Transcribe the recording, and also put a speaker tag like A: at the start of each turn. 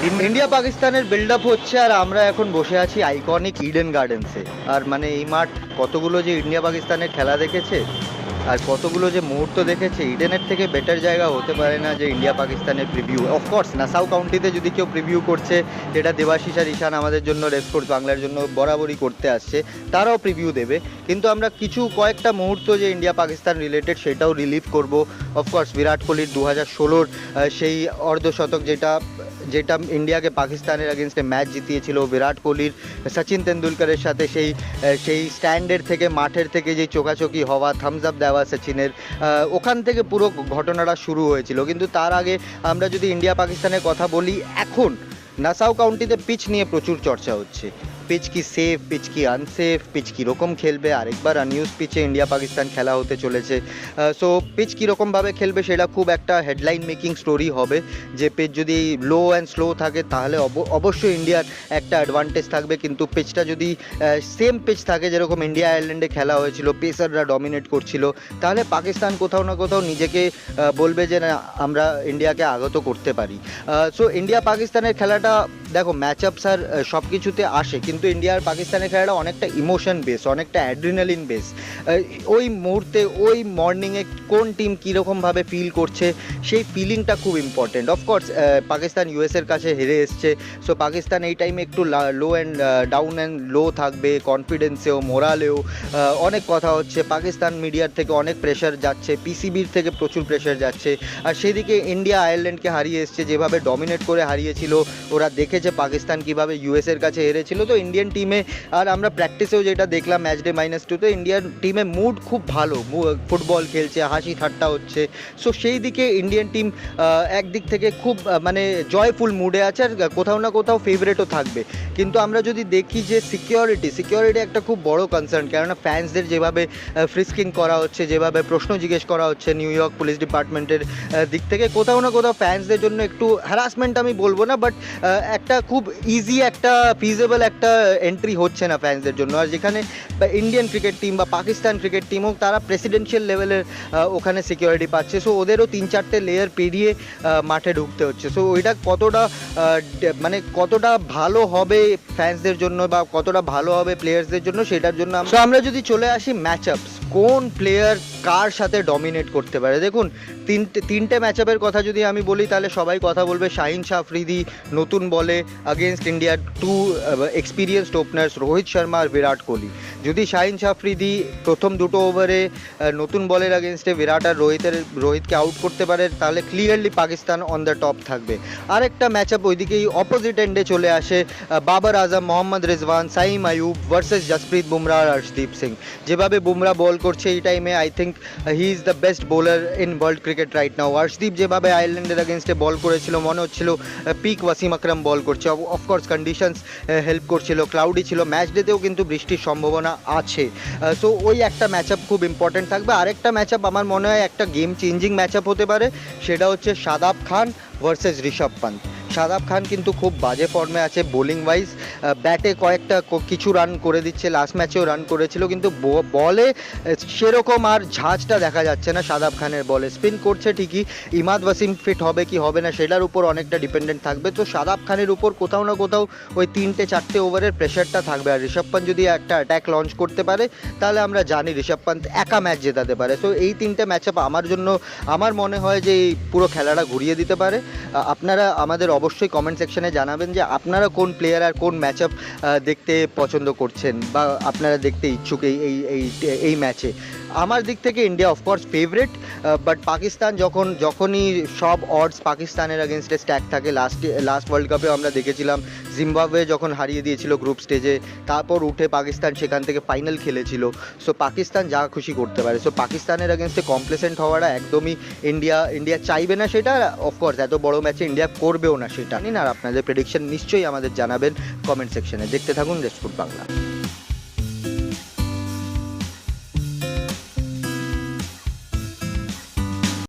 A: India পাকিস্তানের build up হচ্ছে আর আমরা এখন বসে আছি আইকনিক ইডেন গার্ডেন্সে। আর মানে এই মাঠ কতগুলো যে ইন্ডিয়া পাকিস্তানের খেলা দেখেছে আর কতগুলো যে মুহূর্ত দেখেছে, ইডেনের থেকে বেটার জায়গা হতে পারে না যে ইন্ডিয়া পাকিস্তানের প্রিভিউ। অফকোর্স নাসাউ কাউন্টিতে যদি কেউ প্রিভিউ করছে, যেটা দেবাশিস আর ঈশান আমাদের জন্য রেসকোর্স বাংলার জন্য বরাবরই করতে আসছে, তারাও প্রিভিউ দেবে। কিন্তু আমরা কয়েকটা মুহূর্ত যে ইন্ডিয়া পাকিস্তান রিলেটেড সেটাও রিলিভ করব। অফকোর্স বিরাট কোহলির 2016 সেই অর্ধশতক, যেটা যেটা ইন্ডিয়াকে পাকিস্তানের এগেনস্টে ম্যাচ জিতিয়েছিল, বিরাট কোহলির সচিন তেন্ডুলকরের সাথে সেই স্ট্যান্ডের থেকে মাঠের থেকে যে চোকাচোকি হওয়া, থামস আপ দেওয়া সচিনের, ওখান থেকে পুরো ঘটনাটা শুরু হয়েছিল। কিন্তু তার আগে আমরা যদি ইন্ডিয়া পাকিস্তানের কথা বলি, এখন নাসাউ কাউন্টিতে পিচ নিয়ে প্রচুর চর্চা হচ্ছে। পিচ কি সেফ, পিচ কি আনসেফ, পিচ কীরকম খেলবে, আরেকবার আনইউজ পিচে ইন্ডিয়া পাকিস্তান খেলা হতে চলেছে। সো পিচ কীরকমভাবে খেলবে সেটা খুব একটা হেডলাইন মেকিং স্টোরি হবে। যে পিচ যদি লো অ্যান্ড স্লো থাকে তাহলে অবশ্যই ইন্ডিয়ার একটা অ্যাডভান্টেজ থাকবে। কিন্তু পিচটা যদি সেম পিচ থাকে যেরকম ইন্ডিয়া আয়ারল্যান্ডে খেলা হয়েছিল, পেসাররা ডমিনেট করছিল, তাহলে পাকিস্তান কোথাও না কোথাও নিজেকে বলবে যে না, আমরা ইন্ডিয়াকে আগত করতে পারি। সো ইন্ডিয়া পাকিস্তানের খেলাটা দেখো, ম্যাচ আপস আর সব কিছুতে আসে, কিন্তু ইন্ডিয়া আর পাকিস্তানের খেলাটা অনেকটা ইমোশন বেস, অনেকটা অ্যাড্রিনালিন বেস। ওই মুহূর্তে ওই মর্নিংয়ে কোন টিম কীরকমভাবে ফিল করছে সেই ফিলিংটা খুব ইম্পর্টেন্ট। অফকোর্স পাকিস্তান ইউএসের কাছে হেরে এসছে, সো পাকিস্তান এই টাইমে একটু low and down and low থাকবে, কনফিডেন্সেও মোরালেও অনেক কথা হচ্ছে। পাকিস্তান মিডিয়ার থেকে অনেক প্রেশার যাচ্ছে, পিসিবির থেকে প্রচুর প্রেশার যাচ্ছে। আর সেদিকে ইন্ডিয়া আয়ারল্যান্ডকে হারিয়ে এসছে, যেভাবে ডমিনেট করে হারিয়েছিল, ওরা দেখেছে পাকিস্তান কীভাবে ইউএসের কাছে হেরেছিল। তো ইন্ডিয়ান টিমে, আর আমরা প্র্যাকটিসেও যেটা দেখলাম ম্যাচ ডে -2, ইন্ডিয়ান টিমে মুড খুব ভালো, ফুটবল খেলছে, হাসি ঠাট্টা হচ্ছে। সো সেই দিকে ইন্ডিয়ান টিম একদিক থেকে খুব মানে জয়ফুল মুডে আছে, আর কোথাও না কোথাও ফেভারেটও থাকবে। কিন্তু আমরা যদি দেখি যে সিকিউরিটি একটা খুব বড় কনসার্ন, কেননা ফ্যান্সদের যেভাবে ফ্রিস্কিং করা হচ্ছে, যেভাবে প্রশ্ন জিজ্ঞেস করা হচ্ছে নিউ ইয়র্ক পুলিশ ডিপার্টমেন্টের দিক থেকে, কোথাও না কোথাও ফ্যান্সদের জন্য একটু হ্যারাসমেন্ট আমি বলবো না, বাট একটা খুব ইজি একটা ফিজেবল একটা এন্ট্রি হচ্ছে না ফ্যান্সদের জন্য। আর যেখানে ইন্ডিয়ান ক্রিকেট টিম বা পাকিস্তান ক্রিকেট টিম হোক, তারা প্রেসিডেন্সিয়াল লেভেলের ওখানে সিকিউরিটি পাচ্ছে। সো ওদেরও 3-4টে লেয়ার পেরিয়ে মাঠে ঢুকতে হচ্ছে। সো ওইটা মানে কতটা ভালো হবে ফ্যান্সদের জন্য বা কতটা ভালো হবে প্লেয়ার্সদের জন্য, সেটার জন্য আমরা যদি চলে আসি ম্যাচ আপস, কোন প্লেয়ার কার সাথে ডমিনেট করতে পারে। দেখুন, তিনটে ম্যাচ আপের কথা যদি আমি বলি, তাহলে সবাই কথা বলবে শাহিন শাহ আফ্রিদি নতুন বলে আগেনস্ট ইন্ডিয়ার two experienced openers Rohit Sharma আর বিরাট কোহলি। যদি শাহিন শাহ আফ্রিদি প্রথম দুটো ওভারে নতুন বলের আগেনস্টে বিরাট আর রোহিতকে আউট করতে পারে, তাহলে clearly Pakistan on the top থাকবে। আরেকটা ম্যাচ আপ ওইদিকেই অপোজিট এন্ডে চলে আসে, বাবর আজম, মোহাম্মদ রিজওয়ান, সাইম আয়ুব ভার্সেস জসপ্রীত বুমরাহ আর হর্ষদীপ সিং। যেভাবে বুমরাহ বল করছে এই টাইমে, I think he is the best bowler in world cricket right now. Harshdeep যেভাবে আয়ারল্যান্ডের আগেনস্টে বল করেছিল, মনে হচ্ছিল পিক ওয়াসিম আকরাম বল করছে। অফকোর্স কন্ডিশনস হেল্প করছিল, ক্লাউডি ছিল, ম্যাচ ডেতেও কিন্তু বৃষ্টির সম্ভাবনা আছে। সো ওই একটা ম্যাচ আপ খুব ইম্পর্টেন্ট থাকবে। আরেকটা ম্যাচ আপ আমার মনে হয় একটা গেম চেঞ্জিং ম্যাচ আপ হতে পারে, সেটা হচ্ছে শাদাব খান ভার্সেস ঋষভ পান্ত। শাদাব খান কিন্তু খুব বাজে ফর্মে আছে বোলিং ওয়াইজ, ব্যাটে কিছু রান করে দিচ্ছে, লাস্ট ম্যাচেও রান করেছিল, কিন্তু বলে সেরকম আর ঝাঁজটা দেখা যাচ্ছে না শাদাব খানের বলে। স্পিন করছে ঠিকই, ইমাদ ওয়াসিম ফিট হবে কি হবে না সেটার উপর অনেকটা ডিপেন্ডেন্ট থাকবে। তো শাদাব খানের উপর কোথাও না কোথাও ওই 3-4টে ওভারের প্রেশারটা থাকবে। আর ঋষভ পান্ত যদি একটা অ্যাটাক লঞ্চ করতে পারে, তাহলে আমরা জানি ঋষভ পান্ত একা ম্যাচ জেতাতে পারে। তো এই 3টে ম্যাচ আপ আমার মনে হয় যে এই পুরো খেলাটা ঘুরিয়ে দিতে পারে। আপনারা আমাদের অবশ্যই কমেন্ট সেকশনে জানাবেন যে আপনারা কোন প্লেয়ার আর কোন ম্যাচ আপ দেখতে পছন্দ করছেন বা আপনারা দেখতে ইচ্ছুক এই ম্যাচে। আমার দিক থেকে India of course favourite, but Pakistan যখনই সব অডস পাকিস্তানের আগেনস্টে স্ট্যাক থাকে, লাস্ট ওয়ার্ল্ড কাপে আমরা দেখেছিলাম জিম্বাবুয়ে যখন হারিয়ে দিয়েছিল গ্রুপ স্টেজে, তারপর উঠে পাকিস্তান সেখান থেকে ফাইনাল খেলেছিল। সো পাকিস্তান যা খুশি করতে পারে। সো পাকিস্তানের আগেনস্টে কমপ্লেসেন্ট হওয়াটা একদমই ইন্ডিয়া চাইবে না সেটা। অফকোর্স এত বড় ম্যাচে ইন্ডিয়া করবেও না সেটা। আর আপনাদের প্রেডিকশন নিশ্চয়ই আমাদের জানাবেন কমেন্ট সেকশনে। দেখতে থাকুন রেসকোর্স বাংলা।